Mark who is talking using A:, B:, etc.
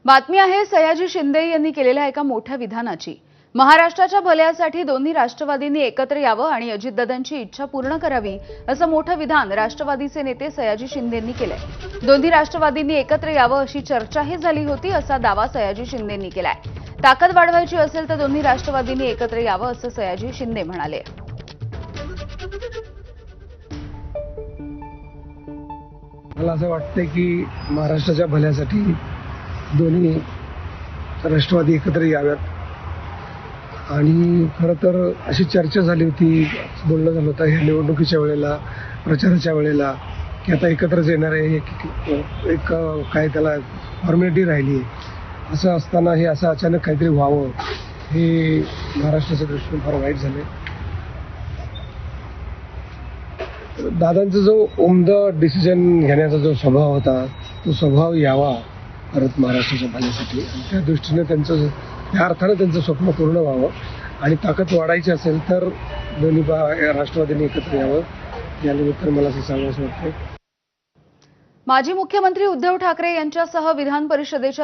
A: बातमी आहे सयाजी शिंदे यांनी केलेल्या एका मोठ्या विधानाची। महाराष्ट्राच्या भल्यासाठी दोन्ही राष्ट्रवादींनी एकत्र यावं आणि अजितदादांची इच्छा पूर्ण करावी असं मोठं विधान राष्ट्रवादीचे नेते सयाजी शिंदे यांनी केलंय। दोन्ही राष्ट्रवादींनी एकत्र यावं अशी चर्चाही झाली होती असा दावा सयाजी शिंदे यांनी केलाय। ताकद वाढवायची असेल तर दोन्ही राष्ट्रवादींनी एकत्र यावं असं सयाजी शिंदे म्हणाले।
B: मला असं वाटतं की महाराष्ट्राच्या भल्यासाठी दोन्ही राष्ट्रवादी एकत्र याव्यात आणि खरं तर अशी चर्चा झाली होती, बोलणं झालं होतं ह्या निवडणुकीच्या वेळेला, प्रचाराच्या वेळेला की आता एकत्रच येणार आहे, एक काय त्याला फॉर्मॅलिटी राहिली आहे। असं असताना हे असं अचानक काहीतरी व्हावं हे महाराष्ट्राच्या दृष्टीने फार वाईट झाले। दादांचा जो उमदा डिसिजन घेण्याचा जो स्वभाव होता तो स्वभाव यावा परत महाराष्ट्राच्या भल्यासाठी, त्या दृष्टीने त्यांचं त्या अर्थानं त्यांचं स्वप्न पूर्ण व्हावं आणि ताकद वाढायची असेल तर दोन्ही राष्ट्रवादींनी एकत्र यावं या निमित्तानं मला असं सांगायचं वाटतं।
A: माजी मुख्यमंत्री उद्धव ठाकरे यांच्यासह विधान परिषदेच्या